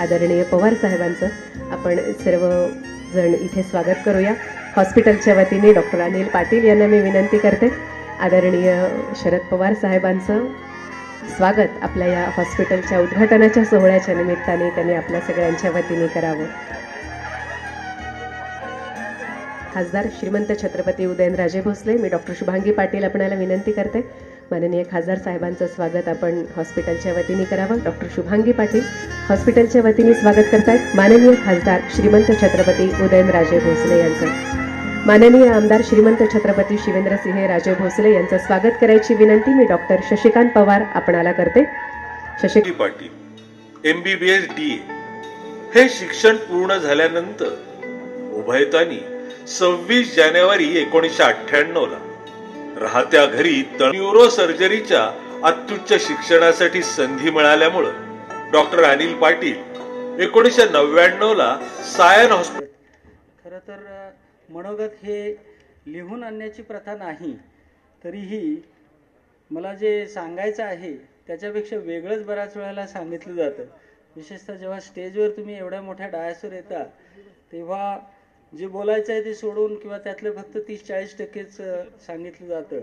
आदरणीय पवार साहेबांचं आपण सर्वजण इथे स्वागत करूया. हॉस्पिटलच्या वतीने डॉक्टर अनिल पाटील यांना मी विनंती करते, आदरणीय शरद पवार साहेबांचं स्वागत आपल्या या हॉस्पिटलच्या उद्घाटनाच्या सोहळ्याच्या निमित्ताने त्यांनी आपल्या सगळ्यांच्या वतीने करावं. खासदार श्रीमंत छत्रपती उदयनराजे भोसले, मी डॉक्टर शुभांगी पाटील आपणाला विनंती करते, माननीय खासदार साहेबांचं स्वागत आपण हॉस्पिटलच्या वतीने करावं. डॉक्टर शुभांगी पाटील हॉस्पिटलच्या वतीने स्वागत करतायत माननीय खासदार श्रीमंत छत्रपती उदयनराजे भोसले यांचं. माननीय आमदार श्रीमंत छत्रपती शिवेंद्रसिंह राजे भोसले यांचं स्वागत करायची विनंती मी डॉक्टर शशिकांत पवार आपणाला करते. शशिकांत पाटील MBBS DA हे शिक्षण पूर्ण झाल्यानंतर उभयतांनी 26 जानेवारी 1998 ला राहत्या घरी न्यूरो सर्जरीच्या अत्युच्च शिक्षणासाठी संधी मिळाल्यामुळे डॉक्टर अनिल पाटील 1999 ला सायन हॉस्पिटल. खरं तर मनोगत हे लिहून आणण्याची प्रथा नाही, तरीही मला जे सांगायचं आहे त्याच्यापेक्षा वेगळंच बऱ्याच वेळेला सांगितलं जातं. विशेषतः जेव्हा स्टेजवर तुम्ही एवढ्या मोठ्या डायसवर येता तेव्हा जे बोलायचं आहे ते सोडून किंवा त्यातले फक्त 30-40% सांगितलं जातं.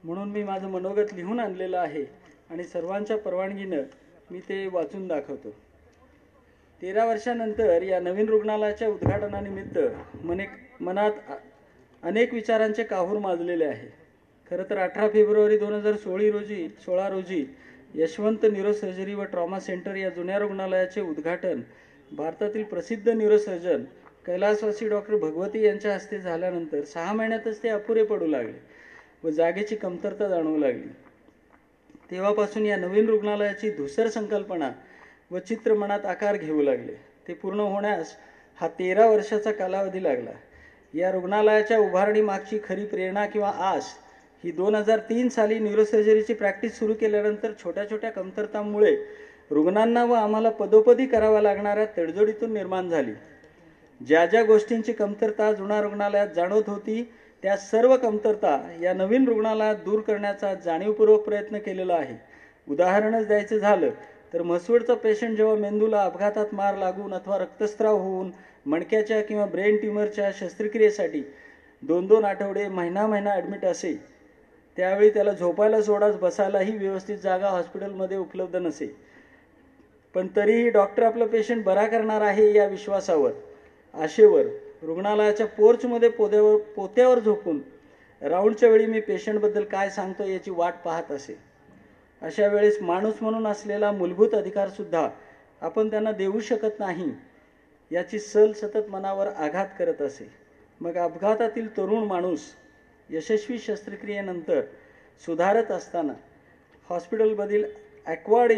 म्हणून मी माझं मनोगत लिहून आणलेलं आहे आणि सर्वांच्या परवानगीनं मी ते वाचून दाखवतो. 13 वर्षानंतर या नवीन रुग्णालयाच्या उद्घाटनानिमित्त मनात अनेक विचारांचे काहूर माजलेले आहे. खरं तर 18 फेब्रुवारी 2016 रोजी यशवंत न्यूरोसर्जरी व ट्रॉमा सेंटर या जुन्या रुग्णालयाचे उद्घाटन भारतातील प्रसिद्ध न्यूरोसर्जन कैलासवासी डॉक्टर भगवती यांच्या हस्ते झाल्यानंतर 6 महिन्यातच ते अपुरे पडू लागले व जागेची कमतरता जाणवू लागली. तेव्हापासून या नवीन रुग्णालयाची धूसर संकल्पना व चित्र मनात आकार घेऊ लागले. ते पूर्ण होण्यास हा 13 वर्षाचा कालावधी लागला. या रुग्णालयाच्या उभारणी मागची खरी प्रेरणा किंवा आस ही 2003 साली न्यूरोसर्जरीची प्रॅक्टिस सुरू केल्यानंतर छोट्या छोट्या कमतरतांमुळे रुग्णांना व आम्हाला पदोपदी कराव्या लागणाऱ्या तडजोडीतून निर्माण झाली. ज्या ज्या गोष्टींची कमतरता जुन्या रुग्णालयात जाणवत होती त्या सर्व कमतरता या नवीन रुग्णालयात दूर करण्याचा जाणीवपूर्वक प्रयत्न केलेला आहे. उदाहरणच द्यायचं झालं तर म्हसवडचा पेशंट जेव्हा मेंदूला अपघातात मार लागून अथवा रक्तस्राव होऊन मणक्याच्या किंवा ब्रेन ट्यूमरच्या शस्त्रक्रियेसाठी 2-2 आठवडे महिना ॲडमिट असे, त्यावेळी त्याला झोपायला सोडाच बसायलाही व्यवस्थित जागा हॉस्पिटलमध्ये उपलब्ध नसे. पण तरीही डॉक्टर आपलं पेशंट बरा करणार आहे या विश्वासावर आशेवर रुग्णालयाच्या पोर्चमध्ये पोत्यावर झोपून राऊंडच्या वेळी मी पेशंटबद्दल काय सांगतो याची वाट पाहत असे. अशा वेळेस माणूस म्हणून असलेला मूलभूत अधिकारसुद्धा आपण त्यांना देऊ शकत नाही याची सल सतत मनावर आघात करत असे. मग अपघातातील तरुण माणूस यशस्वी शस्त्रक्रियेनंतर सुधारत असताना हॉस्पिटल ॲक्वार्ड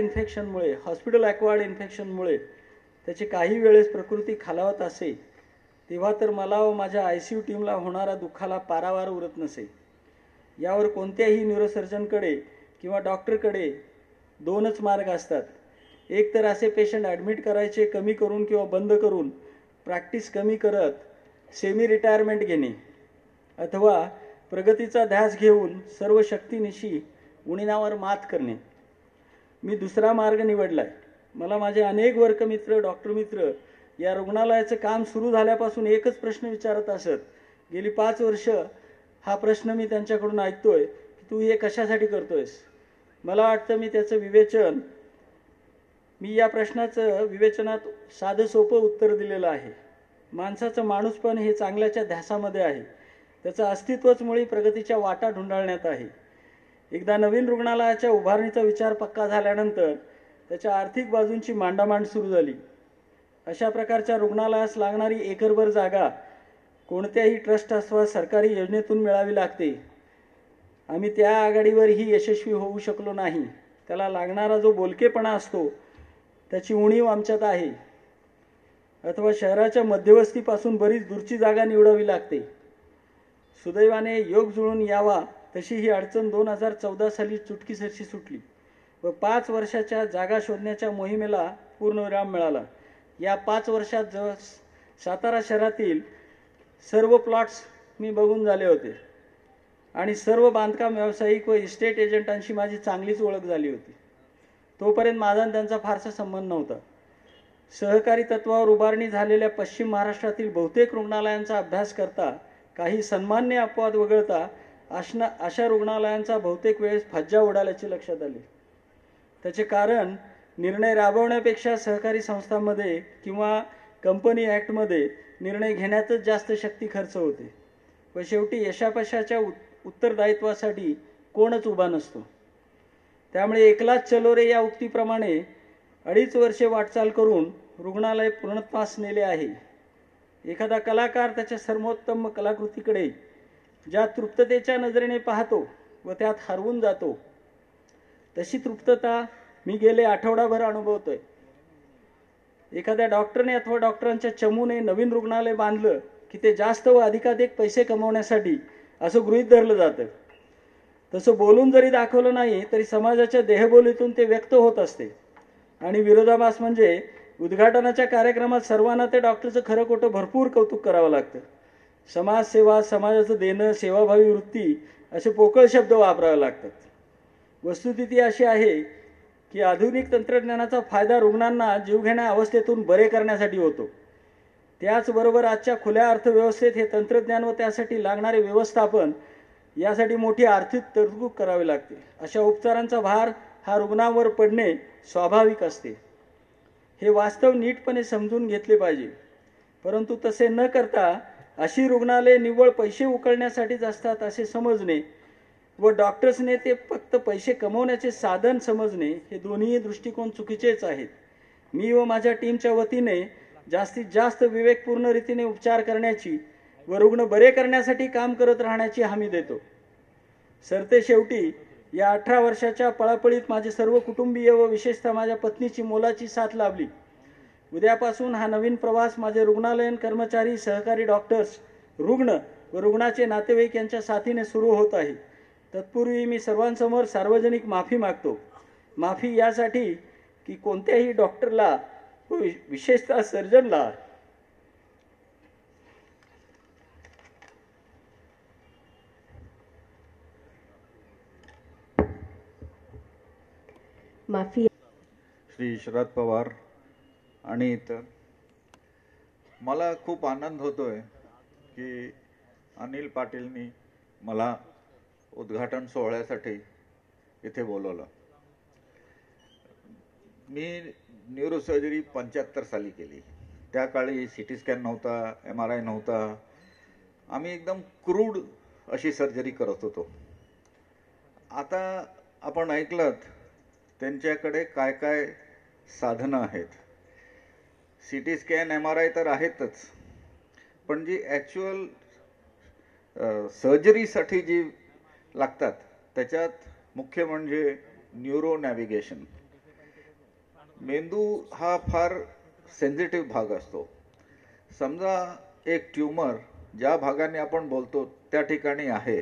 इन्फेक्शनमुळे त्याची काही वेळेस प्रकृती खालावत असे, तेव्हा तर मला व माझ्या ICU टीमला होणारा दुःखाला पारावार उरत नसे. यावर कोणत्याही न्यूरोसर्जनकडे किंवा डॉक्टरकडे 2च मार्ग असतात. एक तर असे पेशंट ॲडमिट करायचे कमी करून किंवा बंद करून प्रॅक्टिस कमी करत सेमी रिटायरमेंट घेणे, अथवा प्रगतीचा ध्यास घेऊन सर्व शक्तीनिशी उणिवावर मात करणे. मी दुसरा मार्ग निवडलाय. मला माझे अनेक वर्गमित्र डॉक्टर मित्र या रुग्णालयाचं काम सुरू झाल्यापासून एकच प्रश्न विचारत असत. गेली 5 वर्ष हा प्रश्न मी त्यांच्याकडून ऐकतोय की तू हे कशासाठी करतोयस. मला वाटतं मी या प्रश्नाचं विवेचनात साधं सोपं उत्तर दिलेलं आहे. माणसाचं माणूसपण हे चांगल्याच्या ध्यासामध्ये आहे. त्याचं अस्तित्वच मुळी प्रगतीच्या वाटा ढुंडाळण्यात आहे. एकदा नवीन रुग्णालयाच्या उभारणीचा विचार पक्का झाल्यानंतर त्याच्या आर्थिक बाजूंची मांडामांड सुरू झाली. अशा प्रकारच्या रुग्णालयास लागणारी एकरभर जागा कोणत्याही ट्रस्ट अथवा सरकारी योजनेतून मिळावी लागते. आम्ही त्या आघाडीवरही यशस्वी होऊ शकलो नाही. त्याला लागणारा जो बोलकेपणा असतो त्याची उणीव आमच्यात आहे. अथवा शहराच्या मध्यवस्तीपासून बरीच दूरची जागा निवडावी लागते. सुदैवाने योग जुळून यावा तशी ही अडचण 2014 साली चुटकीसरशी सुटली व 5 वर्षाच्या जागा शोधण्याच्या मोहिमेला पूर्णविराम मिळाला. या 5 वर्षात सातारा शहरातील सर्व प्लॉट्स मी बघून झाले होते आणि सर्व बांधकाम व्यावसायिक व इस्टेट एजंटांशी माझी चांगलीच ओळख झाली होती. तोपर्यंत माझा आणि त्यांचा फारसा संबंध नव्हता. सहकारी तत्वावर उभारणी झालेल्या पश्चिम महाराष्ट्रातील बहुतेक रुग्णालयांचा अभ्यास करता काही सन्मान्य अपवाद वगळता अशा रुग्णालयांचा बहुतेक वेळेस फज्जा उडाल्याचे लक्षात आले. त्याचे कारण निर्णय राबवण्यापेक्षा सहकारी संस्थांमध्ये किंवा कंपनी ॲक्टमध्ये निर्णय घेण्यातच जास्त शक्ती खर्च होते व शेवटी यशापयशाच्या उत्तरदायित्वासाठी कोणच उभा नसतो. त्यामुळे एकलाच चलो रे या उक्तीप्रमाणे 2.5 वर्षे वाटचाल करून रुग्णालय पूर्णत्वास नेले आहे. एखादा कलाकार त्याच्या सर्वोत्तम कलाकृतीकडे ज्या तृप्ततेच्या नजरेने पाहतो व त्यात हरवून जातो, तशी तृप्तता मी गेले आठवडाभर अनुभवतोय. एखाद्या डॉक्टरने अथवा डॉक्टरांच्या चमूने नवीन रुग्णालय बांधलं की ते जास्त व अधिकाधिक पैसे कमवण्यासाठी असं गृहीत धरलं जातं. तसं बोलून जरी दाखवलं नाही तरी समाजाच्या देहबोलीतून ते व्यक्त होत असते. आणि विरोधाभास म्हणजे उद्घाटनाच्या कार्यक्रमात सर्वांना ते डॉक्टरचं खरं खोटं भरपूर कौतुक करावं लागतं. समाजसेवा, समाजाचं देणं, सेवाभावी वृत्ती असे पोकळ शब्द वापरावे लागतात. वस्तुस्थिती अशी आहे की आधुनिक तंत्रज्ञानाचा फायदा रुग्णांना जीवघेण्या अवस्थेतून बरे करण्यासाठी होतो. त्याचबरोबर आजच्या खुल्या अर्थव्यवस्थेत हे तंत्रज्ञान व त्यासाठी लागणारे व्यवस्थापन यासाठी मोठी आर्थिक तरतूद करावी लागते. अशा उपचारांचा भार हा रुग्णांवर पडणे स्वाभाविक असते. हे वास्तव नीटपणे समजून घेतले पाहिजे. परंतु तसे न करता अशी रुग्णालये निव्वळ पैसे उकळण्यासाठीच असतात असे समजणे व डॉक्टर्सने ते फक्त पैसे कमवण्याचे साधन समजणे हे दोन्ही दृष्टिकोन चुकीचेच आहेत. मी व माझ्या टीमच्या वतीने जास्तीत जास्त विवेकपूर्ण रीतीने उपचार करण्याची व रुग्ण बरे करण्यासाठी काम करत राहण्याची हमी देतो. सरते शेवटी या 18 वर्षाच्या पळापळीत माझे सर्व कुटुंबीय व विशेषतः माझ्या पत्नीची मोलाची साथ लाभली. उद्यापासून हा नवीन प्रवास माझे रुग्णालयीन कर्मचारी, सहकारी डॉक्टर्स, रुग्ण व रुग्णाचे नातेवाईक यांच्या साथीने सुरू होत आहे. तत्पूर्वी मी सर्वांसमोर सार्वजनिक माफी मागतो. माफी यासाठी की कोणत्याही डॉक्टरला व विशेषतः सर्जनला माफी. श्री शरद पवार आणि इतर, मला खूप आनंद होतोय की अनिल पाटीलनी मला उद्घाटन सोहळ्यासाठी इथे बोलवलं. मी न्यूरोसर्जरी 75 साली केली. त्या काळी CT स्कॅन नव्हता, MRI नव्हता. आम्ही एकदम क्रूड अशी सर्जरी करत होतो. आता आपण ऐकलं त्यांच्याकडे काय काय साधनं आहेत. CT स्कॅन, MRI तर आहेतच, पण जी ॲक्च्युअल सर्जरीसाठी जी लागतात त्याच्यात मुख्य म्हणजे न्यूरो नॅव्हिगेशन. मेंदू हा फार सेन्सिटिव्ह भाग असतो. समजा एक ट्यूमर ज्या भागाने आपण बोलतो त्या ठिकाणी आहे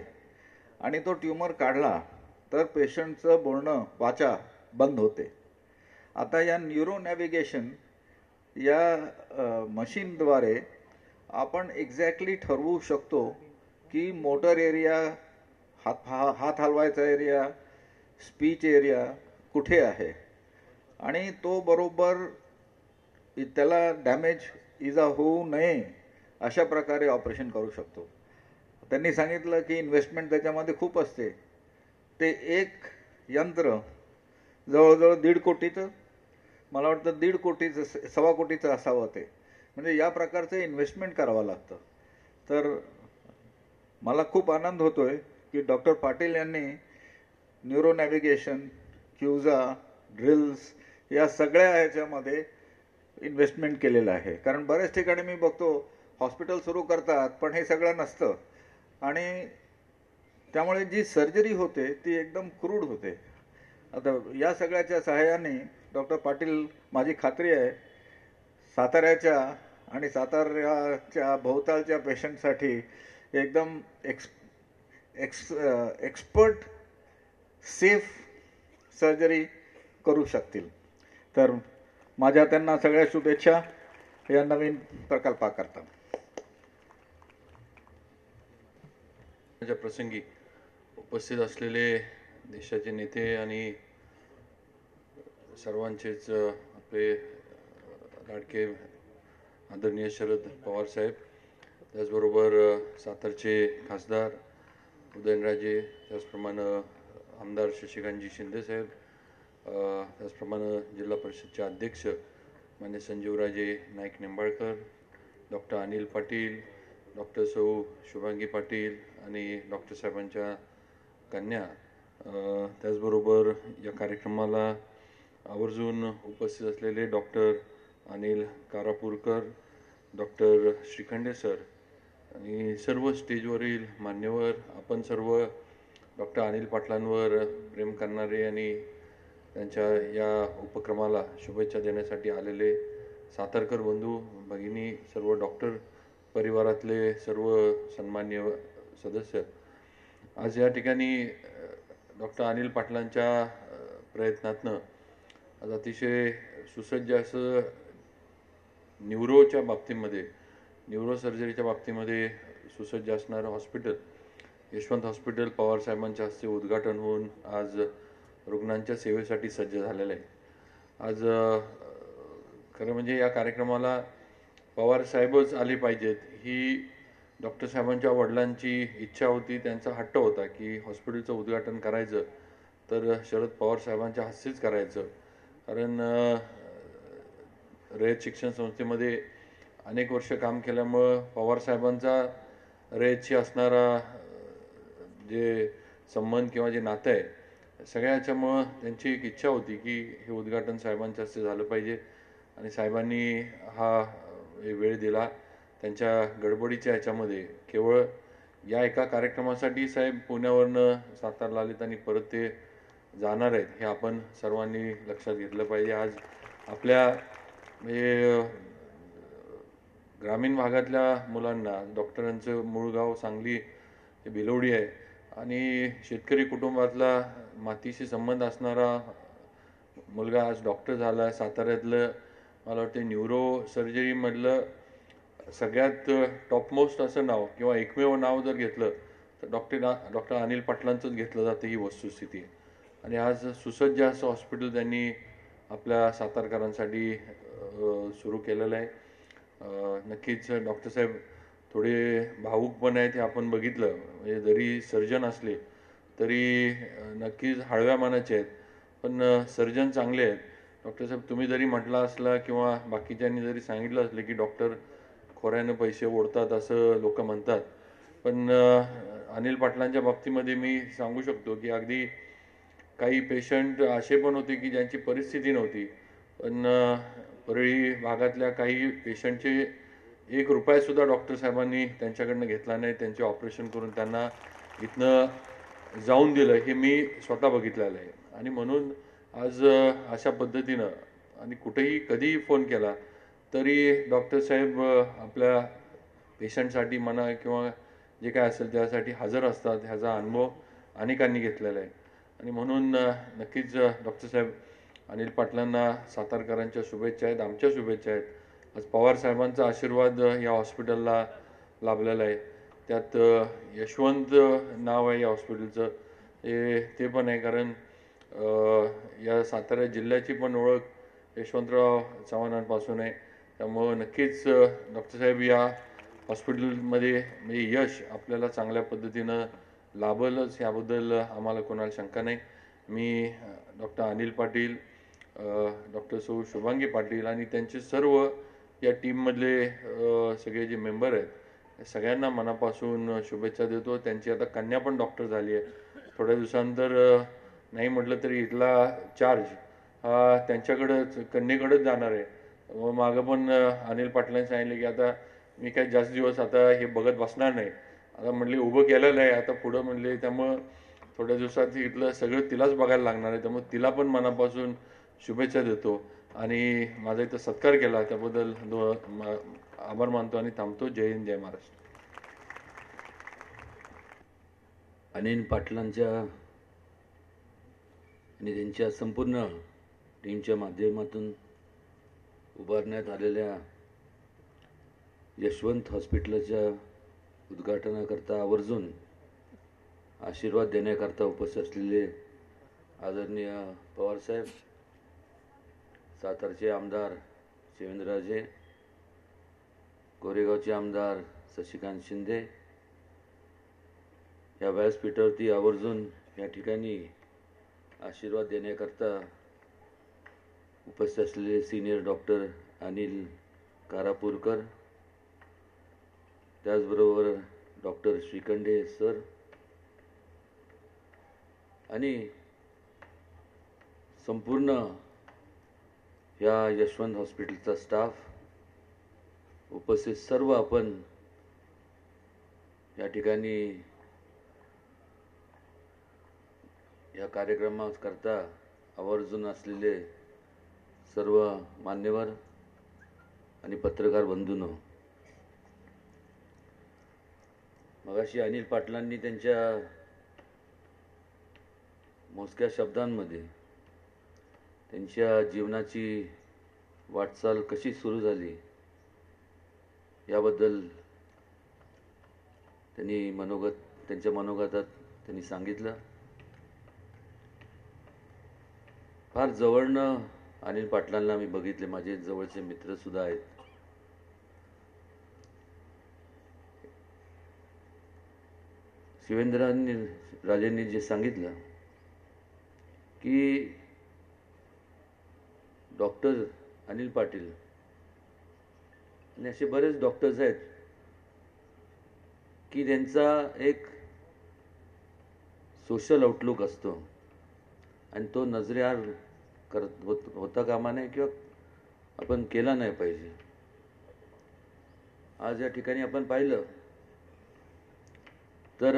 आणि तो ट्यूमर काढला तर पेशंटचं बोलणं, वाचा बंद होते. आता या न्यूरो नॅव्हिगेशन या मशीनद्वारे आपण एक्झॅक्टली ठरवू शकतो की मोटर एरिया, हात हलवायचा एरिया, स्पीच एरिया कुठे आहे आणि तो बरोबर त्याला डॅमेज, इजा होऊ नये अशा प्रकारे ऑपरेशन करू शकतो. त्यांनी सांगितलं की इन्व्हेस्टमेंट त्याच्यामध्ये खूप असते. ते एक यंत्र जवळजवळ 1.5 कोटीचं, मला वाटतं 1.5 कोटीचं, 1.25 कोटीचं असावं ते. म्हणजे या प्रकारचं इन्व्हेस्टमेंट करावं लागतं. तर मला खूप आनंद होतोय की डॉक्टर पाटील यांनी न्यूरो नॅव्हिगेशन, क्युजा, ड्रिल्स या सगळ्या ह्याच्यामध्ये इन्व्हेस्टमेंट केलेलं आहे. कारण बऱ्याच ठिकाणी मी बघतो हॉस्पिटल सुरू करतात पण हे सगळं नसतं आणि त्यामुळे जी सर्जरी होते ती एकदम क्रूड होते. आता या सगळ्याच्या सहाय्याने डॉक्टर पाटील, माझी खात्री आहे, साताऱ्याच्या आणि साताऱ्याच्या भोवतालच्या पेशंटसाठी एकदम एक्सपर्ट सेफ सर्जरी करू शकतील. तर माझ्या त्यांना सगळ्या शुभेच्छा या नवीन प्रकल्पाकरता. माझ्या प्रसंगी उपस्थित असलेले देशाचे नेते आणि सर्वांचेच आपले लाडके आदरणीय शरद पवार साहेब, त्याचबरोबर सातारचे खासदार उदयनराजे, त्याचप्रमाणे आमदार शशिकांतजी शिंदे साहेब, त्याचप्रमाणे जिल्हा परिषदचे अध्यक्ष मान्य संजीवराजे नाईक निंबाळकर, डॉक्टर अनिल पाटील, डॉक्टर सौ शुभांगी पाटील आणि डॉक्टर साहेबांच्या कन्या, त्याचबरोबर या कार्यक्रमाला आवर्जून उपस्थित असलेले doctor Anil Karapurkar, doctor Shrikhande sir आणि सर्व स्टेजवरील मान्यवर, आपण सर्व डॉक्टर अनिल पाटलांवर प्रेम करणारे आणि त्यांच्या या उपक्रमाला शुभेच्छा देण्यासाठी आलेले सातारकर बंधू भगिनी, सर्व डॉक्टर परिवारातले सर्व सन्मान्य सदस्य, आज या ठिकाणी डॉक्टर अनिल पाटलांच्या प्रयत्नातनं आज अतिशय सुसज्ज असं न्यूरोच्या बाबतीमध्ये, न्यूरो सर्जरीच्या बाबतीमध्ये सुसज्ज असणारं हॉस्पिटल यशवंत हॉस्पिटल पवार साहेबांच्या हस्ते उद्घाटन होऊन आज रुग्णांच्या सेवेसाठी सज्ज झालेलं आहे. आज खरं म्हणजे या कार्यक्रमाला पवार साहेबच आले पाहिजेत ही डॉक्टर साहेबांच्या वडिलांची इच्छा होती, त्यांचा हट्ट होता की हॉस्पिटलचं उद्घाटन करायचं तर शरद पवार साहेबांच्या हस्तेच करायचं. कारण रयत शिक्षण संस्थेमध्ये अनेक वर्ष काम केल्यामुळं पवार साहेबांचा रयतशी असणारा जे संबंध किंवा जे नातं आहे सगळ्या ह्याच्यामुळं त्यांची एक इच्छा होती की हे उद्घाटन साहेबांच्या हस्ते झालं पाहिजे आणि साहेबांनी हा वेळ दिला. त्यांच्या गडबडीच्या ह्याच्यामध्ये केवळ या एका कार्यक्रमासाठी साहेब पुण्यावरनं सातारला आलेत आणि परत ते जाणार आहेत हे आपण सर्वांनी लक्षात घेतलं पाहिजे. आज आपल्या म्हणजे ग्रामीण भागातल्या मुलांना, डॉक्टरांचं मूळ गाव सांगली हे भिलवडी आहे आणि शेतकरी कुटुंबातला मातीशी संबंध असणारा मुलगा आज डॉक्टर झाला आहे. साताऱ्यातलं मला वाटतं न्यूरो सर्जरीमधलं सगळ्यात टॉपमोस्ट असं नाव किंवा एकमेव नाव जर घेतलं तर डॉक्टर अनिल पाटलांचंच घेतलं जातं, ही वस्तुस्थिती आहे. आणि आज सुसज्ज असं हॉस्पिटल त्यांनी आपल्या सातारकरांसाठी सुरू केलेलं आहे. नक्कीच डॉक्टर साहेब थोडे भावूक पण आहेत हे आपण बघितलं. म्हणजे जरी सर्जन असले तरी नक्कीच हळव्या मनाचे आहेत, पण सर्जन चांगले आहेत. डॉक्टर साहेब तुम्ही जरी म्हटला असला किंवा बाकीच्यांनी जरी सांगितलं असलं की डॉक्टर खोऱ्यानं पैसे ओढतात असं लोक म्हणतात, पण अनिल पाटलांच्या बाबतीमध्ये मी सांगू शकतो की अगदी काही पेशंट असे पण होते की ज्यांची परिस्थिती नव्हती, पण परळी भागातल्या काही पेशंटचे ₹1 डॉक्टर साहेबांनी त्यांच्याकडनं घेतला नाही. त्यांचे ऑपरेशन करून त्यांना इथनं जाऊन दिलं हे मी स्वतः बघितलेलं आहे. आणि म्हणून आज अशा पद्धतीनं आणि कुठेही कधीही फोन केला तरी डॉक्टर साहेब आपल्या पेशंटसाठी म्हणा किंवा जे काय असेल त्यासाठी हजर असतात. ह्याचा अनुभव अनेकांनी घेतलेला आहे. आणि म्हणून नक्कीच डॉक्टर साहेब अनिल पाटलांना सातारकरांच्या शुभेच्छा आहेत, आमच्या शुभेच्छा आहेत. आज पवार साहेबांचा आशीर्वाद या हॉस्पिटलला लाभलेला आहे. त्यात यशवंत नाव आहे या हॉस्पिटलचं, ते पण आहे. कारण या सातारा जिल्ह्याची पण ओळख यशवंतराव चव्हाणांपासून आहे. त्यामुळं नक्कीच डॉक्टर साहेब या हॉस्पिटलमध्ये म्हणजे यश आपल्याला चांगल्या पद्धतीनं लाभलंच याबद्दल आम्हाला कोणाला शंका नाही. मी डॉक्टर अनिल पाटील, डॉक्टर सौ शुभांगी पाटील आणि त्यांचे सर्व या टीममधले सगळे जे मेंबर आहेत सगळ्यांना मनापासून शुभेच्छा देतो. त्यांची आता कन्या पण डॉक्टर झाली आहे. थोड्या दिवसानंतर नाही म्हटलं तरी इथला चार्ज हा त्यांच्याकडंच, कन्येकडेच जाणार आहे. मग मागं पण अनिल पाटलांनी सांगितलं की आता मी काय जास्त दिवस आता हे बघत बसणार नाही, आता म्हणले उभं केलेलं आहे आता पुढं म्हणले, त्यामुळं थोड्या दिवसात इथलं सगळं तिलाच बघायला लागणार आहे. त्यामुळे तिला पण मनापासून शुभेच्छा देतो आणि माझा इथं सत्कार केला त्याबद्दल आभार मानतो आणि थांबतो. जय हिंद, जय महाराष्ट्र. अनिल पाटलांच्या आणि त्यांच्या संपूर्ण टीमच्या माध्यमातून उभारण्यात आलेल्या यशवंत हॉस्पिटलच्या उद्घाटनाकरता आवर्जून आशीर्वाद देण्याकरता उपस्थित असलेले आदरणीय पवारसाहेब, सातारचे आमदार शिवेंद्रराजे, कोरेगावचे आमदार शशिकांत शिंदे, या व्यासपीठावरती आवर्जून या ठिकाणी आशीर्वाद देण्याकरता उपस्थित असलेले सिनियर डॉक्टर अनिल कारापूरकर, त्याचबरोबर डॉक्टर श्रीखंडे सर आणि संपूर्ण या यशवंत हॉस्पिटलचा स्टाफ, उपस्थित सर्व आपण या ठिकाणी या कार्यक्रमाकरता आवर्जून असलेले सर्व मान्यवर आणि पत्रकार बंधूंनो, मगाशी अनिल पाटलांनी त्यांच्या मोजक्या शब्दांमध्ये त्यांच्या जीवनाची वाटचाल कशी सुरू झाली याबद्दल त्यांच्या मनोगतात त्यांनी सांगितलं. फार जवळनं अनिल पाटलांना मी बघितले, माझे जवळचे मित्र सुद्धा आहेत. राजेंनी जे सांगितलं की डॉक्टर अनिल पाटील आणि असे बरेच डॉक्टर्स आहेत की त्यांचा एक सोशल आउटलुक असतो आणि तो नजरेआड होता कामा नये किंवा आपण केला नाही पाहिजे. आज या ठिकाणी आपण पाहिलं तर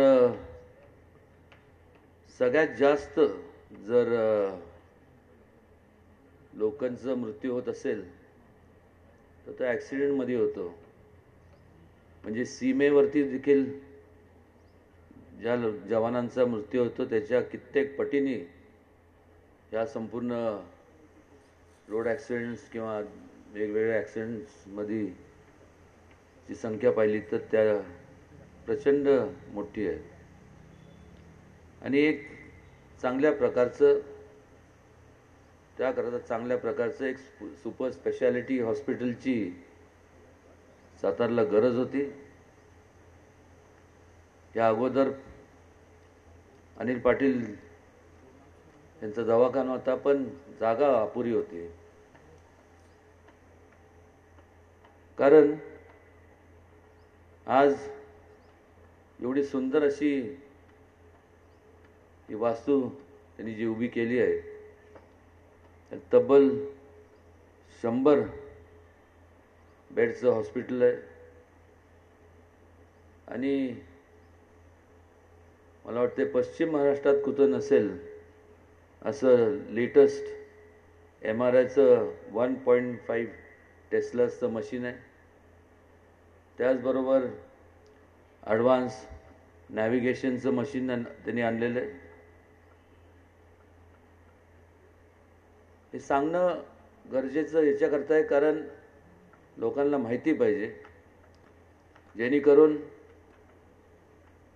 सगळ्यात जास्त जर लोकांचा मृत्यू होत असेल तर तो ॲक्सिडेंटमध्ये होतो. म्हणजे सीमेवरती देखील ज्या जवानांचा मृत्यू होतो त्याच्या कित्येक पटीने या संपूर्ण रोड ॲक्सिडेंट्स किंवा वेगवेगळ्या ॲक्सिडेंट्समध्ये जी संख्या पाहिली तर त्या प्रचंड मोठी आहे. आणि एक चांगल्या प्रकारचं एक सुपर स्पेशालिटी हॉस्पिटलची सातारला गरज होती. या अगोदर अनिल पाटील यांचा दवाखाना होता पण जागा अपुरी होती. कारण आज एवढी सुंदर अशी ही वास्तू त्यांनी जी उभी केली आहे, तब्बल 100 बेडचं हॉस्पिटल आहे. आणि मला वाटते पश्चिम महाराष्ट्रात कुठं नसेल असं लेटेस्ट MRIचं 1.5 टेस्लाचं मशीन आहे. त्याचबरोबर ॲडव्हान्स नॅव्हिगेशनचं मशीन त्यांनी आणलेलं आहे. हे सांगणं गरजेचं याच्याकरता आहे कारण लोकांना माहिती पाहिजे, जेणेकरून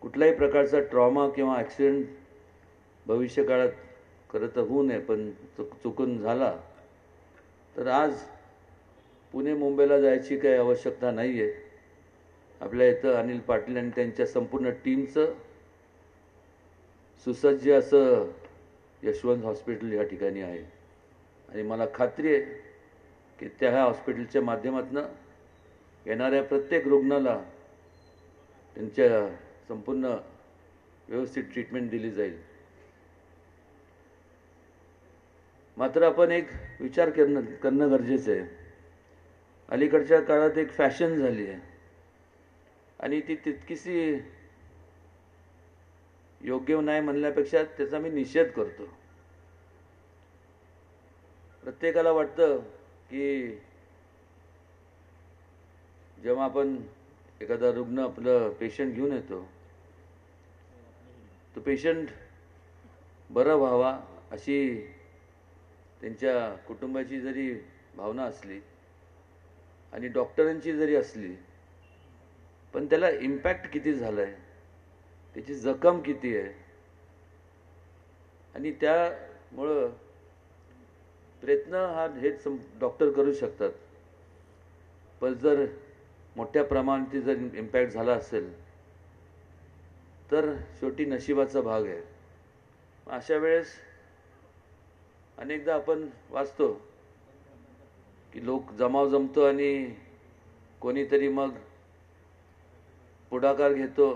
कुठल्याही प्रकारचा ट्रॉमा किंवा ॲक्सिडेंट भविष्यकाळात खरं तर होऊ नये, पण चुकून झाला तर आज पुणे मुंबईला जायची काही आवश्यकता नाही आहे. आपल्या इथं अनिल पाटील आणि त्यांच्या संपूर्ण टीमचं सुसज्ज असं यशवंत हॉस्पिटल या ठिकाणी आहे. आणि मला खात्री आहे की त्या ह्या हॉस्पिटलच्या माध्यमातून येणाऱ्या प्रत्येक रुग्णाला त्यांच्या संपूर्ण व्यवस्थित ट्रीटमेंट दिली जाईल. मात्र आपण एक विचार करणं गरजेचं आहे. अलीकडच्या काळात एक फॅशन झाली आहे आणि ती तितकीशी योग्य नाही म्हणण्यापेक्षा त्याचा मी निषेध करतो. प्रत्येकाला वाटतं की जेव्हा आपण एखादा रुग्ण आपलं पेशंट घेऊन येतो तो पेशंट बरा व्हावा अशी त्यांच्या कुटुंबाची जरी भावना असली आणि डॉक्टरांची जरी असली, पण त्याला इम्पॅक्ट किती झाला आहे, त्याची जखम किती आहे आणि त्यामुळं प्रयत्न हेच डॉक्टर करू शकतात. पण जर मोठ्या प्रमाणात जर इम्पॅक्ट झाला असेल तर शेवटी नशिबाचा भाग आहे. अशा वेळेस अनेकदा आपण वाचतो की लोक जमाव जमतो आणि कोणीतरी मग पुढाकार घेतो,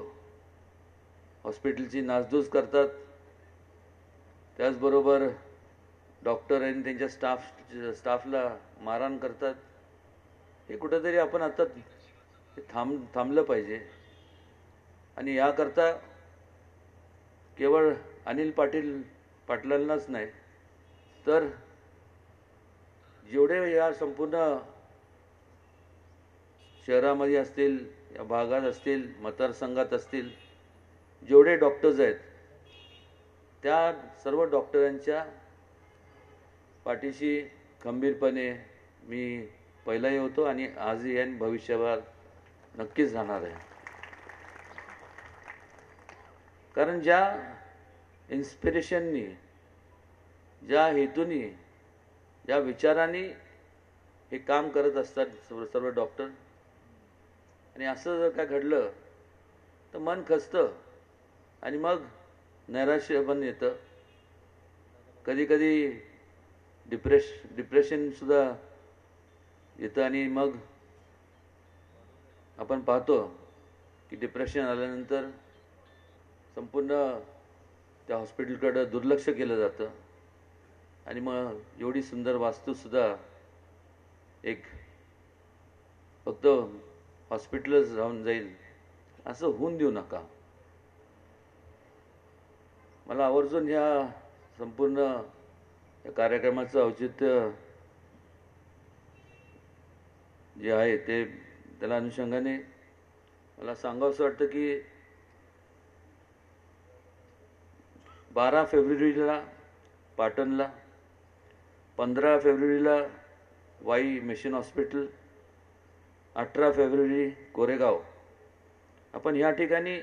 हॉस्पिटलची नासधूस करतात, त्याचबरोबर डॉक्टर आणि त्यांच्या स्टाफला मारहाण करतात. हे कुठंतरी आपण आता थांबलं पाहिजे. आणि याकरता केवळ अनिल पाटलांनाच नाही तर जेवढे या संपूर्ण शहरामध्ये असतील, या भागात असतील, मतदारसंघात असतील, जेवढे डॉक्टर्स आहेत त्या सर्व डॉक्टरांच्या पाठीशी खंबीरपणे मी पहिलाही होतो आणि आजही आणि भविष्यभर नक्कीच राहणार आहे. कारण ज्या इन्स्पिरेशननी, ज्या हेतूनी, ज्या विचारांनी हे काम करत असतात सर्व डॉक्टर, आणि असं जर काय घडलं तर मन खचतं आणि मग नैराश्य पण येतं. कधीकधी डिप्रेशनसुद्धा येतं आणि मग आपण पाहतो की डिप्रेशन आल्यानंतर संपूर्ण त्या हॉस्पिटलकडं दुर्लक्ष केलं जातं आणि मग एवढी सुंदर वास्तूसुद्धा एक फक्त हॉस्पिटलच राहून जाईल असं होऊन देऊ नका. मला आवर्जून ह्या संपूर्ण या कार्यक्रमाचं औचित्य जे आहे ते त्याला अनुषंगाने मला सांगावंसं वाटतं की 12 फेब्रुवारीला पाटणला, 15 फेब्रुवारीला वाई मिशन हॉस्पिटल, 18 फेब्रुवारी कोरेगाव, आपण ह्या ठिकाणी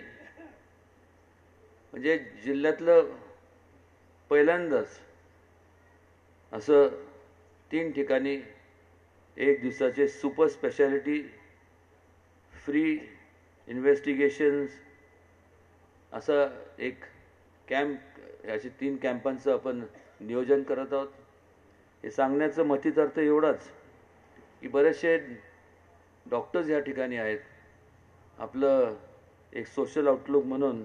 म्हणजे जिल्ह्यातलं पहिल्यांदाच असं 3 ठिकाणी एक दिवसाचे सुपर स्पेशालिटी फ्री इन्व्हेस्टिगेशन्स असं एक कॅम्प, असे 3 कॅम्पांचं आपण नियोजन करत आहोत. हे सांगण्याचं मतित अर्थ एवढाच की बरेचसे डॉक्टर्स या ठिकाणी आहेत. आपलं एक सोशल आउटलुक म्हणून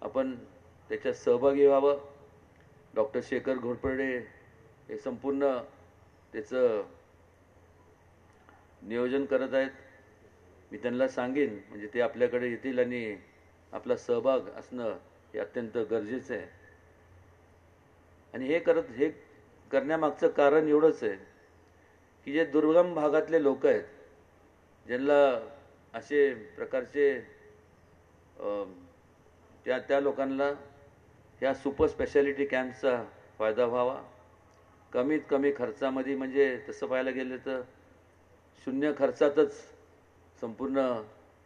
आपण त्याच्यात सहभागी व्हावं. डॉक्टर शेखर घोरपडे हे संपूर्ण त्याचं नियोजन करत आहेत. मी त्यांना सांगेन म्हणजे ते आपल्याकडे येतील आणि आपला सहभाग असणं हे अत्यंत गरजेचं आहे. आणि हे करण्यामागचं कारण एवढंच आहे की जे दुर्गम भागातले लोक आहेत, ज्यांना असे प्रकारचे त्या लोकांना ह्या सुपर स्पेशालिटी कॅम्पचा फायदा व्हावा. कमीत कमी खर्चामध्ये, म्हणजे तसं पाहायला गेलं तर 0 खर्चातच संपूर्ण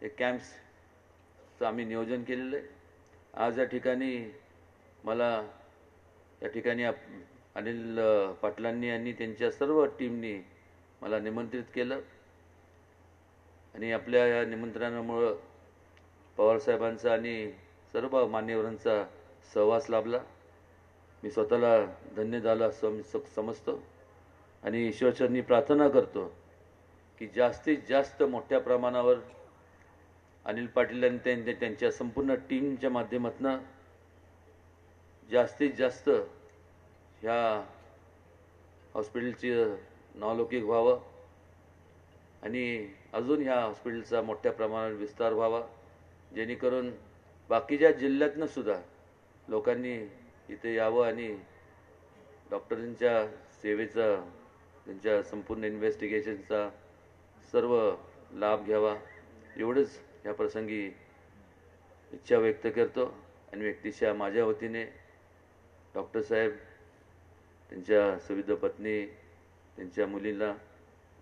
हे कॅम्प्सचं आम्ही नियोजन केलेलं आहे. आज या ठिकाणी मला या ठिकाणी अनिल पाटलांनी आणि त्यांच्या सर्व टीमनी मला निमंत्रित केलं आणि आपल्या या निमंत्रणामुळं पवारसाहेबांचा आणि सर्व मान्यवरांचा सहवास लाभला. मी स्वतःला धन्य झालं असं मी समजतो आणि ईश्वरचरणी प्रार्थना करतो की जास्तीत जास्त मोठ्या प्रमाणावर अनिल पाटील आणि त्यांच्या संपूर्ण टीमच्या माध्यमातून जास्तीत जास्त ह्या हॉस्पिटलचं नावलौकिक व्हावं आणि अजून ह्या हॉस्पिटलचा मोठ्या प्रमाणात विस्तार व्हावा, जेणेकरून बाकीच्या जिल्ह्यातनं सुद्धा लोकांनी इथे यावं आणि डॉक्टरांच्या सेवेचा, त्यांच्या संपूर्ण इन्व्हेस्टिगेशनचा सर्व लाभ घ्यावा. एवढंच या प्रसंगी इच्छा व्यक्त करतो आणि व्यक्तिशः माझ्या वतीने डॉक्टर साहेब, त्यांच्या सविध पत्नी, त्यांच्या मुलीला,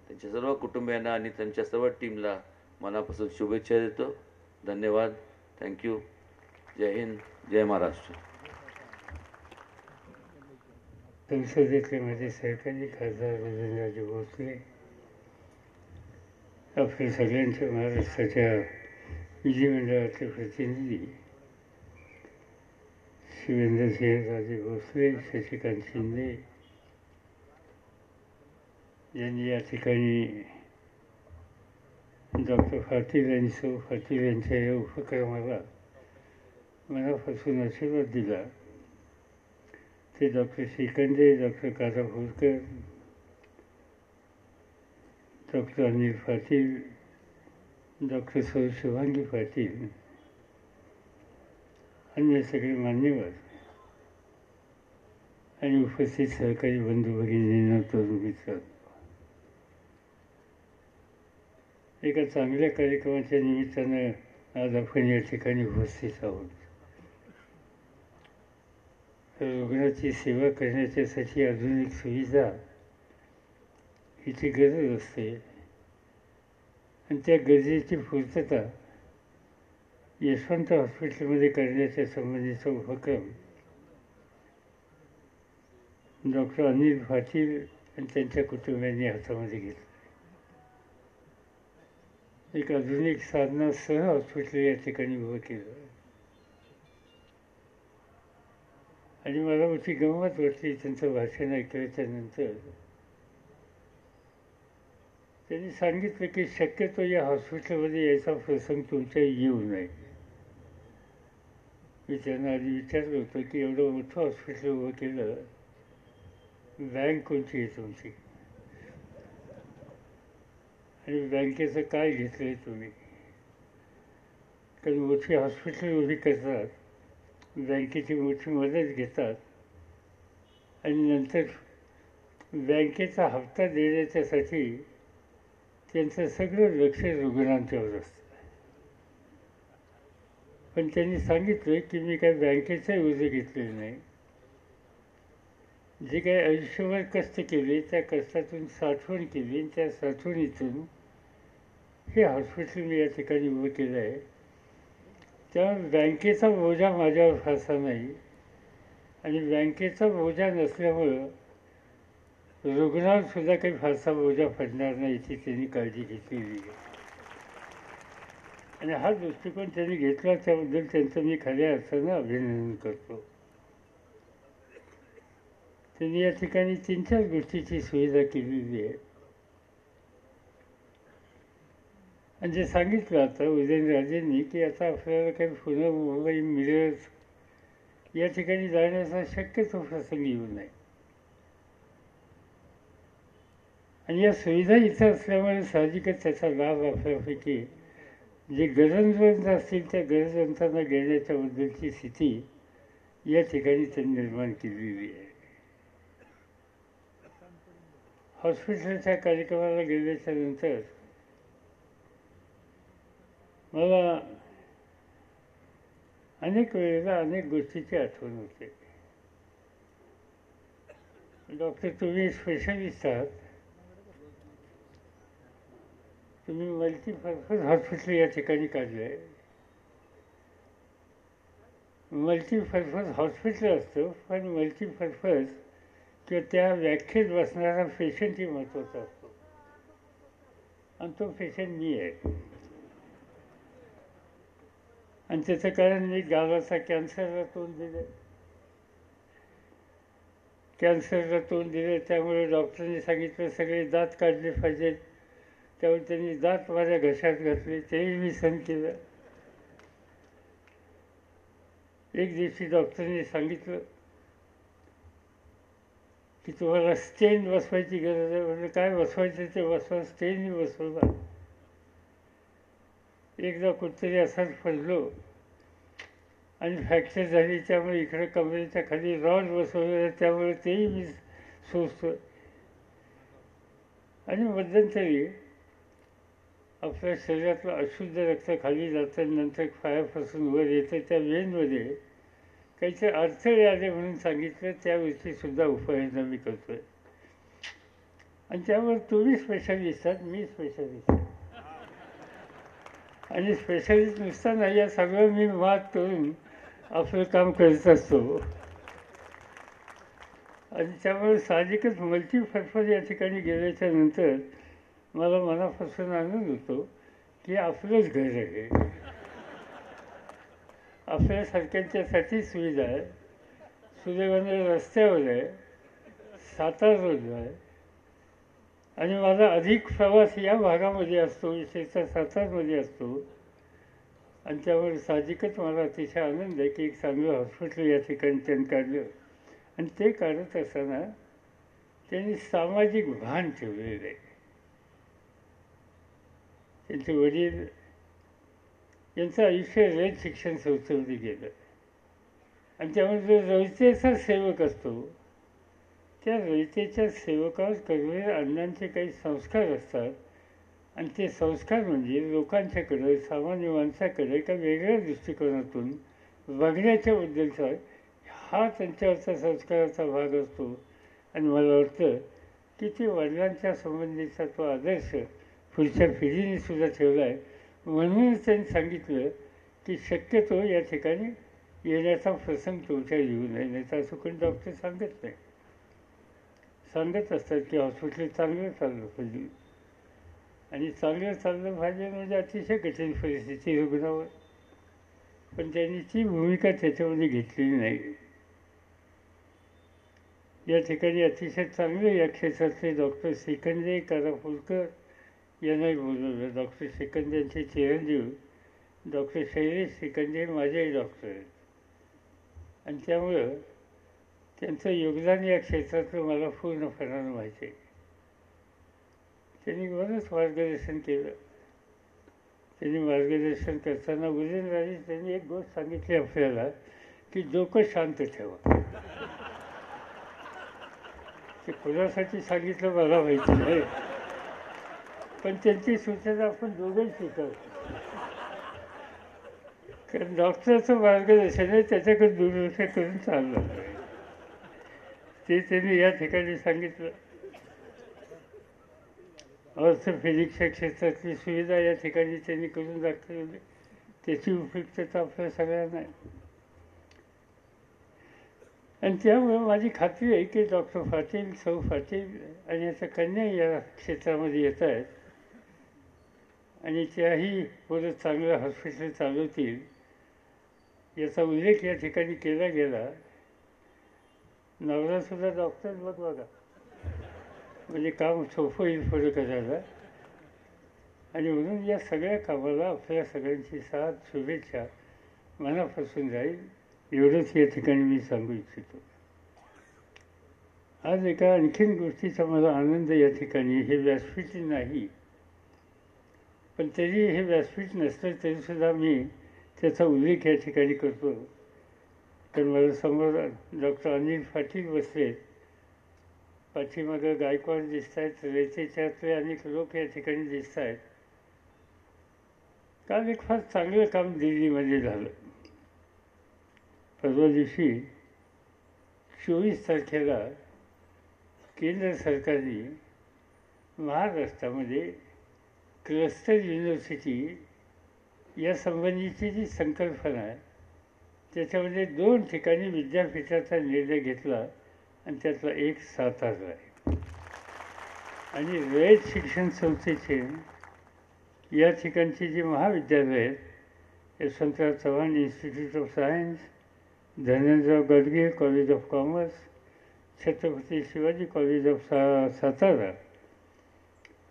त्यांच्या सर्व कुटुंबियांना आणि त्यांच्या सर्व टीमला मनापासून शुभेच्छा देतो. धन्यवाद. थँक्यू. जय हिंद, जय महाराष्ट्र. संसदेतले माझे सहकारी खासदार राजे भोसले, आपल्या सगळ्यांच्या महाराष्ट्राच्या विधिमंडळाचे प्रतिनिधी शिवेंद्रसिंहराजे भोसले, शशिकांत शिंदे यांनी या ठिकाणी डॉक्टर पाटील आणि सौ पाटील यांच्या या उपक्रमाला मनापासून आशीर्वाद दिला. ते doctor Shrikhande, doctor Karabhorkar, doctor Anil Patil, doctor सौ शुभांगी पाटील, अन्य सगळे मान्यवर आणि उपस्थित सहकारी बंधू भगिनींना, तरुण मित्र, एका चांगल्या कार्यक्रमाच्या निमित्तानं आज आपण या ठिकाणी उपस्थित आहोत. रुग्णाची सेवा करण्याच्यासाठी आधुनिक सुविधा हिची गरज असते आणि त्या गरजेची पूर्तता यशवंत हॉस्पिटलमध्ये करण्याच्या संबंधीचा उपक्रम डॉक्टर अनिल पाटील आणि त्यांच्या कुटुंबियांनी हातामध्ये घेतला. एक आधुनिक साधनासह हॉस्पिटल या ठिकाणी उभं केलं आणि मला मोठी गंमत वाटली त्यांचं भाषण ऐकल्याच्या नंतर. त्यांनी सांगितलं की शक्यतो या हॉस्पिटलमध्ये यायचा प्रसंग तुमच्या येऊ नये. मी त्यांना आधी विचारलं होतं की एवढं मोठं हॉस्पिटल उभं केलं, बँक कोणती आहे तुमची आणि बँकेचं काय घेतलं आहे तुम्ही? कारण मोठी हॉस्पिटल उभी करतात, बँकेची मोठी मदत घेतात आणि नंतर बँकेचा हप्ता देण्याच्यासाठी त्यांचं सगळं लक्ष रुग्णांच्यावर असतं. पण त्यांनी सांगितलं की मी काय बँकेचं ओझं घेतलेलं नाही. जे काही आयुष्यभर कष्ट केले त्या कष्टातून साठवण केली आणि त्या साठवणीतून हे हॉस्पिटल मी या ठिकाणी उभं केलं आहे. त्यामुळे बँकेचा बोजा माझ्यावर फारसा नाही आणि बँकेचा बोजा नसल्यामुळं रुग्णावर सुद्धा काही फारसा बोजा पडणार नाही याची त्यांनी काळजी घेतलेली आहे. आणि हा दृष्टिकोन त्यांनी घेतला त्याबद्दल त्यांचं मी खऱ्या अर्थानं अभिनंदन करतो. त्यांनी या ठिकाणी 3-4 गोष्टीची सुविधा केलेली आहे आणि जे सांगितलं आता उदयनराजेंनी की आता आपल्याला काही पुणे, मुंबई, मिरज या ठिकाणी जाण्याचा शक्यतो प्रसंग येऊ नये आणि या सुविधा इथं असल्यामुळे साहजिकच त्याचा लाभ आपल्यापैकी जे गरजवंत असतील त्या गरजवंतांना घेण्याच्या बद्दलची स्थिती या ठिकाणी त्यांनी निर्माण केलेली आहे. हॉस्पिटलच्या कार्यक्रमाला गेल्याच्या नंतर मला अनेक वेळेला अनेक गोष्टीची आठवण होते. डॉक्टर, तुम्ही स्पेशलिस्ट आहात, तुम्ही मल्टीपर्पज हॉस्पिटल या ठिकाणी काढलं आहे. मल्टीपर्पज हॉस्पिटल असतं पण मल्टीपर्पज किंवा त्या व्याख्येत बसणारा पेशंटही महत्त्वाचा असतो आणि तो पेशंट मी आहे. आणि त्याचं कारण मी गावाचा कॅन्सरला तोंड दिलं, त्यामुळे डॉक्टरांनी सांगितलं सगळे दात काढले पाहिजेत. त्यामुळे त्यांनी दात माझ्या घशात घातले, तेही मी सहन केलं. एक दिवशी डॉक्टरांनी सांगितलं की तुम्हाला स्टेन बसवायची गरज आहे. म्हणजे काय बसवायचं ते बसवा, स्टेनही बसवला. एकदा कुठतरी असाच पडलो आणि फ्रॅक्चर झाली, त्यामुळे इकडे कमरेच्या खाली रॉड बसवलेला, त्यामुळे तेही मी सोसतो. आणि मध्यंतरी आपल्या शरीरातलं अशुद्ध रक्त खाली जातं, नंतर पायापासून वर येतं, त्या वेनमध्ये काहीचे अडथळे आले म्हणून सांगितलं. त्यावेळीसुद्धा उपाययोजना मी करतोय आणि त्यामुळे तुम्ही स्पेशालिस्ट आहात, मी स्पेशालिस्ट आहे. आणि स्पेशालिस्ट नुसता नाही, या सगळं मी मात करून आपलं काम करत असतो. आणि त्यामुळे साहजिकच मल्टीपर्पज या ठिकाणी गेल्याच्या नंतर मला मनापासून आनंद होतो की आपलंच घर आहे, आपल्यासारख्यांच्यासाठी सुविधा आहे. सुदैवाने रस्त्यावर आहे, सातारा रोड आहे आणि माझा अधिक प्रवास या भागामध्ये असतो, विशेषतः सातारमध्ये असतो. आणि त्यामुळे साहजिकच मला अतिशय आनंद आहे की एक चांगलं हॉस्पिटल या ठिकाणी त्यांनी काढलं. आणि ते काढत असताना त्यांनी सामाजिक भान ठेवलेलं आहे. त्यांचे वडील यांचं आयुष्य रयत शिक्षण संस्थेमध्ये गेलं आणि त्यामुळे जो रयतेचा सेवक असतो त्या रयतेच्या सेवकावर करणाऱ्या अण्णांचे काही संस्कार असतात आणि ते संस्कार म्हणजे लोकांच्याकडे, सामान्य माणसाकडे एका वेगळ्या दृष्टिकोनातून बघण्याच्याबद्दलचा हा त्यांच्यावरचा संस्काराचा भाग असतो. आणि मला वाटतं की ते वडिलांच्या संबंधीचा तो आदर्श पुढच्या पिढीने सुद्धा ठेवला आहे. म्हणूनच त्यांनी सांगितलं की शक्यतो या ठिकाणी येण्याचा प्रसंग तुमच्या येऊ नये. नाही तर असं कोणी डॉक्टर सांगत नाही, सांगत असतात की हॉस्पिटल चांगलं चाललं पाहिजे. आणि चांगलं चाललं पाहिजे म्हणजे अतिशय कठीण परिस्थिती रुग्णावर, पण त्यांनी ती भूमिका त्याच्यामध्ये घेतलेली नाही. या ठिकाणी अतिशय चांगले या क्षेत्रातले डॉक्टर श्रीखंडे कारापूरकर यांनाही बोलवलं. डॉक्टर श्रीखंडे यांचे चिरंजीव डॉक्टर शैलेश श्रीखंडे माझेही डॉक्टर आहेत आणि त्यामुळं त्यांचं योगदान या क्षेत्रातलं मला पूर्णपणानं माहिती आहे. त्यांनी बरंच मार्गदर्शन केलं. त्यांनी मार्गदर्शन करताना उदयनराजे त्यांनी एक गोष्ट सांगितली आपल्याला की डोकं शांत ठेवा. ते कोणासाठी सांगितलं मला माहिती नाही, पण त्यांची सूचना आपण दोघंही स्वीकारतो. कारण डॉक्टरचं मार्गदर्शन आहे त्याच्याकडे दुर्लक्ष करून चाललं ते त्यांनी या ठिकाणी सांगितलं. ऑर्थोपेडिक्सच्या क्षेत्रातली सुविधा या ठिकाणी त्यांनी करून दाखवली. त्याची उपयुक्तता आपल्या सगळ्यांना आहे. आणि त्यामुळे माझी खात्री आहे की डॉक्टर पाटील, सौ पाटील आणि याच्या कन्या या क्षेत्रामध्ये येत आहेत आणि त्याही पुढे चांगलं हॉस्पिटल चालवतील याचा उल्लेख या ठिकाणी केला गेला. नवरासुद्धा डॉक्टर बघा म्हणजे काम सोपं येईल पुढे करायला. आणि म्हणून या सगळ्या कामाला आपल्या सगळ्यांची साथ, शुभेच्छा मनापासून जाईल एवढंच या ठिकाणी मी सांगू इच्छितो. आज एका आणखीन गोष्टीचा मला आनंद या ठिकाणी, हे व्यासपीठ नाही पण तरी हे व्यासपीठ नसलं तरीसुद्धा मी त्याचा उल्लेख या ठिकाणी करतो. तर मला समोर डॉक्टर अनिल पाटील बसलेत, पाठीमागं गायकवाड दिसत आहेत, रयतेच्यातले अनेक लोक या ठिकाणी दिसत आहेत. काल एक फार चांगलं काम दिल्लीमध्ये झालं. परवा दिवशी 24 तारखेला केंद्र सरकारने महाराष्ट्रामध्ये क्लस्टर युनिव्हर्सिटी या संबंधीची जी संकल्पना आहे त्याच्यामध्ये 2 ठिकाणी विद्यापीठाचा निर्णय घेतला आणि त्यातला एक सातारा आहे. आणि रयत शिक्षण संस्थेचे या ठिकाणची जी महाविद्यालय आहेत, Yashwantrao Chavan institute of science, Dhananjayrao Gadge college of commerce, Chhatrapati Shivaji college of Satara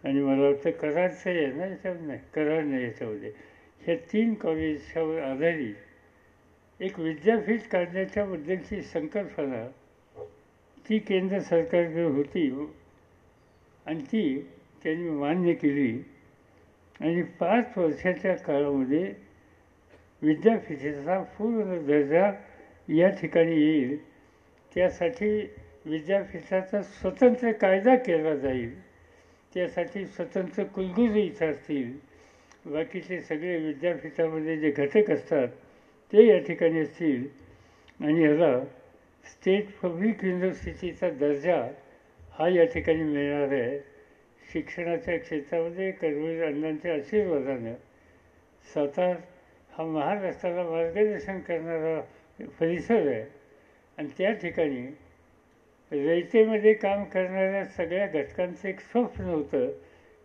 आणि मला वाटतं कराडचं आहे ना याच्यावर, नाही कराड नाही याच्यामध्ये, ह्या 3 कॉलेजच्यावर आधारित एक विद्यापीठ काढण्याच्याबद्दलची संकल्पना ती केंद्र सरकारकडे होती आणि ती त्यांनी मान्य केली. आणि 5 वर्षाच्या काळामध्ये विद्यापीठाचा पूर्ण दर्जा या ठिकाणी येईल. त्यासाठी विद्यापीठाचा स्वतंत्र कायदा केला जाईल, त्यासाठी स्वतंत्र कुलगुरू इथं असतील, बाकीचे सगळे विद्यापीठामध्ये जे घटक असतात ते या ठिकाणी असतील आणि ह्याला स्टेट पब्लिक युनिव्हर्सिटीचा दर्जा हा या ठिकाणी मिळणार आहे. शिक्षणाच्या क्षेत्रामध्ये कर्मवीर अण्णांच्या आशीर्वादानं सातारा हा महाराष्ट्राला मार्गदर्शन करणारा परिसर आहे आणि त्या ठिकाणी रयतेमध्ये काम करणाऱ्या सगळ्या घटकांचं एक स्वप्न होतं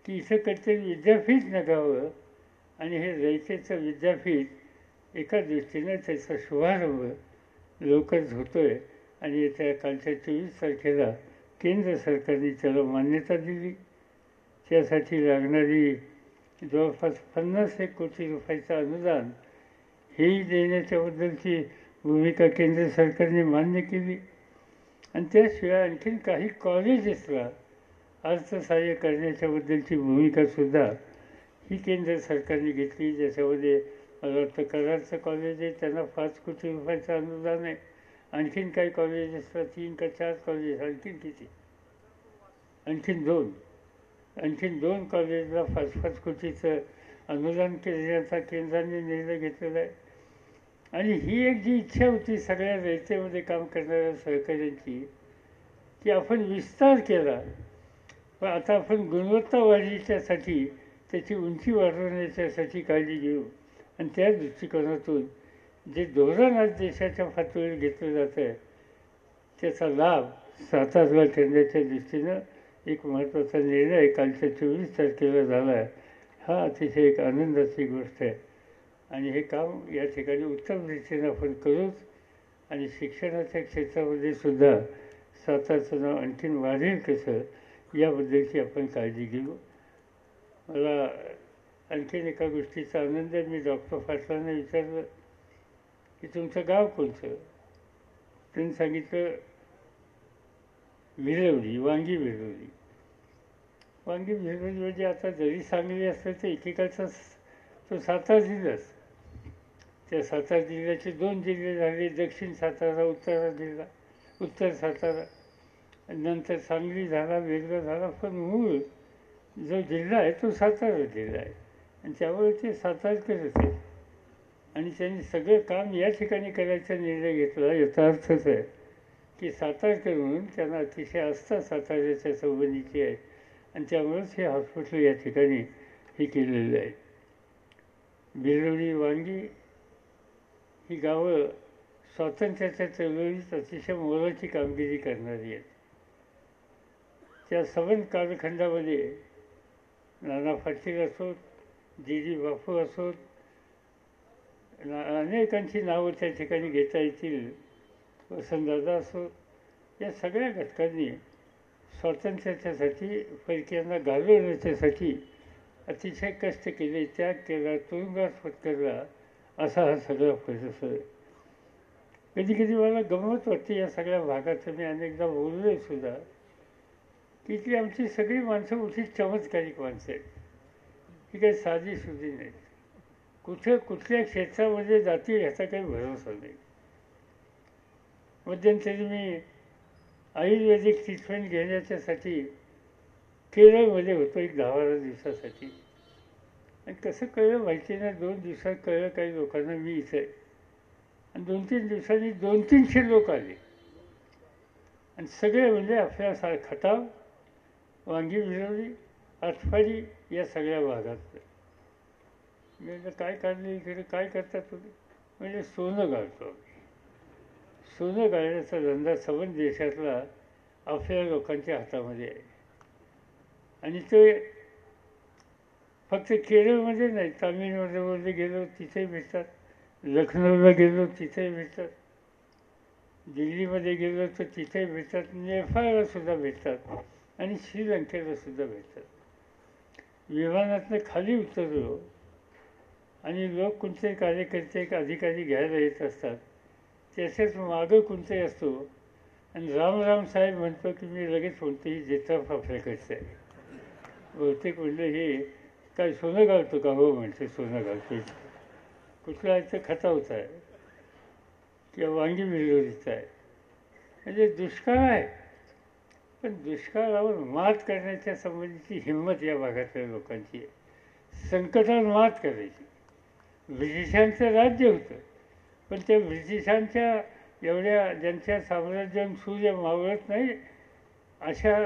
की इथं काहीतरी विद्यापीठ नगावं आणि हे रयतेचं विद्यापीठ एका दृष्टीनं त्याचा शुभारंभ लवकरच होतो आहे आणि येत्या कालच्या 24 तारखेला केंद्र सरकारने त्याला मान्यता दिली. त्यासाठी लागणारी जवळपास 51 कोटी रुपयाचं अनुदान हेही देण्याच्याबद्दलची भूमिका केंद्र सरकारने मान्य केली. आणि त्याशिवाय आणखीन काही कॉलेजेसला अर्थसहाय्य करण्याच्याबद्दलची भूमिकासुद्धा ही केंद्र सरकारने घेतली. ज्याच्यामध्ये मला वाटतं कराडचं कॉलेज आहे, त्यांना 5 कोटी रुपयाचं अनुदान आहे. आणखीन काही कॉलेजेसला 3 का 4 कॉलेज, आणखीन किती, आणखीन 2 कॉलेजला 5-5 कोटीचं अनुदान केल्याचा केंद्राने निर्णय घेतलेला आहे. आणि ही एक जी इच्छा होती सगळ्या रयतेमध्ये काम करणाऱ्या सहकाऱ्यांची, की आपण विस्तार केला, पण आता आपण गुणवत्ता वाढीच्यासाठी त्याची उंची वाढवण्याच्यासाठी काळजी घेऊ. आणि त्या दृष्टिकोनातून जे धोरण आज देशाच्या पातळीवर घेतलं जातं आहे त्याचा लाभ सातारला करण्याच्या दृष्टीनं एक महत्त्वाचा निर्णय कालच्या 24 तारखेला झाला आहे. हा अतिशय एक आनंदाची गोष्ट आहे. आणि हे काम या ठिकाणी उत्तम रीतीनं आपण करूच. आणि शिक्षणाच्या क्षेत्रामध्ये सुद्धा सातारचं नाव आणखीन वाढेल कसं याबद्दलची आपण काळजी घेऊ. मला आणखीन एका गोष्टीचा आनंद आहे. मी डॉक्टर पाटलांना विचारलं की तुमचं गाव कोणतं? त्यांनी सांगितलं भिलवडी, वांगी भिलवडी. वांगी भिलवडी म्हणजे आता जरी सांगली असलं तर एकेकाचा तो सातारा जिल्हाच. त्या सातारा जिल्ह्याचे 2 जिल्हे झाले, दक्षिण सातारा, उत्तर सातारा. नंतर सांगली झाला, वेगळा झाला, पण मूळ जो जिल्हा आहे तो सातारा जिल्हा आहे. आणि त्यामुळे ते सातारकरच आहे. आणि त्यांनी सगळं काम या ठिकाणी करायचा निर्णय घेतला. याचा अर्थच आहे की सातारकर म्हणून त्यांना अतिशय आस्था साताऱ्याच्या संबंधीची आहे. आणि त्यामुळेच हे हॉस्पिटल या ठिकाणी हे केलेलं आहे. भिलवडी, वांगी ही गावं स्वातंत्र्याच्या चळवळीत अतिशय मोलाची कामगिरी करणारी आहेत. त्या सबंध कालखंडामध्ये नाना पाटील असोत, जी बापू असोत, अनेकांची नावं त्या ठिकाणी घेता येतील, वसंतदादा असोत, या सगळ्या घटकांनी स्वातंत्र्याच्यासाठी परकीयांना घालवण्याच्यासाठी अतिशय कष्ट केले, त्याग केला, तुरुंगात पत्करला, असा हा सगळा परिसर. कधी कधी मला गंमत वाटते या सगळ्या भागात. मी अनेकदा बोललो आहे सुद्धा की इथली आमची सगळी माणसं मोठी चमत्कारिक माणसं आहेत. ही काही साधी सुधी नाहीत. कुठल्या क्षेत्रामध्ये जातील ह्याचा काही भरोसा नाही. मध्यंतरी मी आयुर्वेदिक ट्रीटमेंट घेण्याच्यासाठी केरळमध्ये होतो एक 10-12 दिवसासाठी. आणि कसं कळलं माहिती नाही, 2 दिवसात कळलं काही लोकांना मी इथं आहे. आणि 2-3 दिवसांनी 200-300 लोक आले. आणि सगळे म्हणजे आपल्या खटाव, वांगी भिलवडी, आटपाडी या सगळ्या भागात. म्हणजे काय काढलं इकडे, काय करतात तुम्ही? म्हणजे सोनं गाळतो. सोनं गाळण्याचा धंदा सबंध देशातला आपल्या लोकांच्या हातामध्ये आहे. आणि ते फक्त केरळमध्ये नाही, तामिळनाडूमध्ये गेलो तिथेही भेटतात, लखनौला गेलो तिथेही भेटतात, दिल्लीमध्ये गेलो तर तिथेही भेटतात, नेपाळला सुद्धा भेटतात आणि श्रीलंकेला सुद्धा भेटतात. विमानातनं खाली उतरलो आणि लोक कोणते कार्यकर्ते अधिकारी घ्यायला येत असतात, त्याच्याच मागं कोणते असतो आणि राम साहेब म्हणतो की मी लगेच कोणतेही जेताफ आपल्याकडचं आहे. बहुतेक म्हणलं हे काय सोनं घालतो का? हो म्हणते सोनं घालतो. कुठला आहे तर खतावचा आहे किंवा वांगी भिलवडीचा आहे. म्हणजे दुष्काळ आहे, पण दुष्काळावर मात करण्याच्या संबंधीची हिंमत या भागातल्या लोकांची आहे. संकटावर मात करायची. ब्रिटिशांचं राज्य होतं, पण त्या ब्रिटिशांच्या एवढ्या ज्यांच्या साम्राज्यात सूर्य मावळत नाही अशा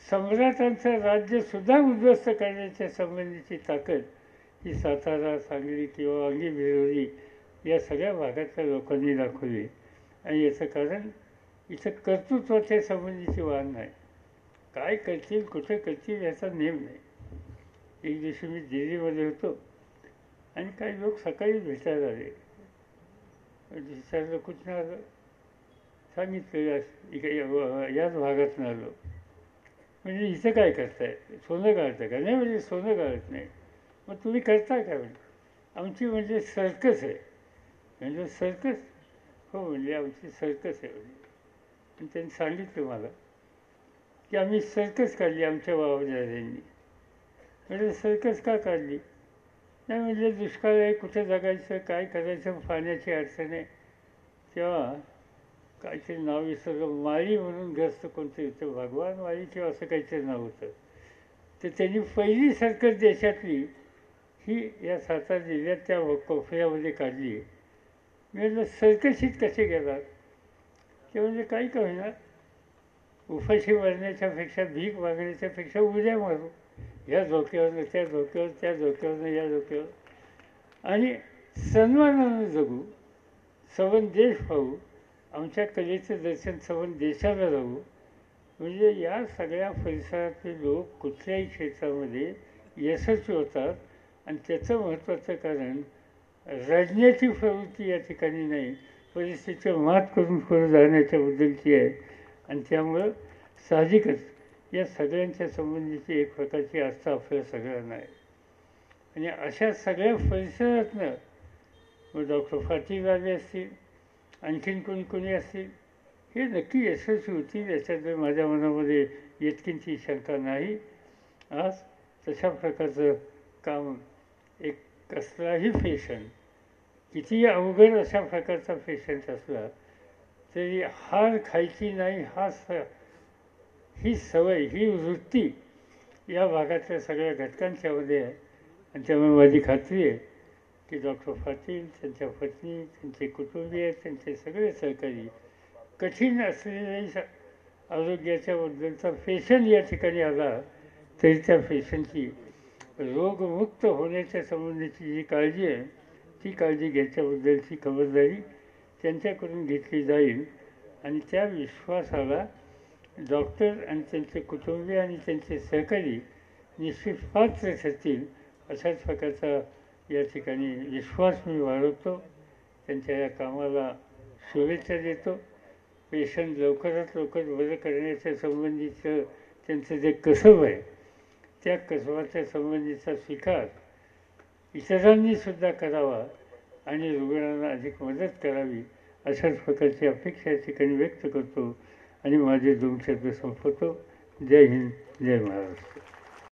सम्राटांचं राज्यसुद्धा उद्ध्वस्त करण्याच्या संबंधीची ताकद ही सातारा, सांगली किंवा वांगी भिलवडी या सगळ्या भागातल्या लोकांनी दाखवली. आणि याचं कारण इथं कर्तृत्वाच्या संबंधीची वाढ नाही, काय करतील कुठे करतील याचा नेम नाही. एक दिवशी मी दिल्लीमध्ये होतो आणि काही लोक सकाळी भेटायला आले. विचारलं कुठून आलं, सांगितलं याच भागातून आलो. म्हणजे इथं काय करताय, सोनं गाळतं का? नाही म्हणजे सोनं गाळत नाही. मग तुम्ही करताय काय? म्हणजे आमची म्हणजे सर्कस आहे. म्हणजे सर्कस? हो म्हणजे आमची सर्कस आहे म्हणजे. आणि त्यांनी सांगितलं मला की आम्ही सर्कस काढली आमच्या बाबाजाऱ्यांनी. म्हणजे सर्कस का काढली? नाही म्हणजे दुष्काळ आहे, कुठे जगायचं, काय करायचं, पाण्याची अडचण आहे. तेव्हा काहीतरी नाव विसरलं, माळी म्हणून ग्रस्त कोणतं होतं, भगवान माळी किंवा असं काहीतरी नाव होतं. तर त्यांनी पहिली सर्कस देशातली ही या सातारा जिल्ह्यात त्या कोपऱ्यामध्ये काढली. मी म्हटलं सर्कशीत कसे गेलात? ते म्हणजे काही का होईना, उपाशी मारण्याच्या पेक्षा, भीक मागण्याच्या पेक्षा उद्या मारू, ह्या धोक्यावरनं त्या धोक्यावर, त्या धोक्यावरनं या धोक्यावर, आणि सन्मानानं जगू, संबंध देश पाहू, आमच्या कलेचं दर्शन संबंध देशाला राहू. म्हणजे या सगळ्या परिसरातले लोक कुठल्याही क्षेत्रामध्ये यशस्वी होतात. आणि त्याचं महत्त्वाचं कारण रडण्याची प्रवृत्ती या ठिकाणी नाही, परिस्थितीवर मात करून पुढे जाण्याच्याबद्दलची आहे. आणि त्यामुळं साहजिकच या सगळ्यांच्या संबंधीची एक प्रकारची आस्था आपल्या सगळ्यांना आहे. आणि अशा सगळ्या परिसरातनं मग डॉक्टर पाटील आले असतील, आणखीन कोणी असतील, हे नक्की यशस्वी होतील याच्यात माझ्या मनामध्ये इतकींची शंका नाही. आज तशा प्रकारचं काम एक कसलाही पेशंट, कितीही अवघड अशा प्रकारचा पेशंट असला तरी हार खायची नाही, ही सवय, ही वृत्ती या भागातल्या सगळ्या घटकांच्यामध्ये आहे. आणि त्यामुळे माझी खात्री आहे की डॉक्टर पाटील, त्यांच्या पत्नी, त्यांचे कुटुंबीय, त्यांचे सगळे सहकारी, कठीण असलेल्या आरोग्याच्याबद्दलचा पेशंट या ठिकाणी आला तरी त्या पेशंटची रोगमुक्त होण्याच्या संबंधीची जी काळजी आहे ती काळजी घ्यायच्याबद्दलची खबरदारी त्यांच्याकडून घेतली जाईल. आणि त्या विश्वासाला डॉक्टर आणि त्यांचे कुटुंबीय आणि त्यांचे सहकारी निश्चित पात्र ठरतील अशाच प्रकारचा या ठिकाणी विश्वास मी वाढवतो. त्यांच्या या कामाला शुभेच्छा देतो. पेशंट लवकरात लवकर बरं करण्याच्या संबंधीचं त्यांचं जे कसब आहे त्या कसबाच्या संबंधीचा स्वीकार इतरांनी सुद्धा करावा आणि रुग्णांना अधिक मदत करावी अशाच प्रकारची अपेक्षा या ठिकाणी व्यक्त करतो आणि माझे 2 शब्द संपवतो. जय हिंद, जय महाराष्ट्र.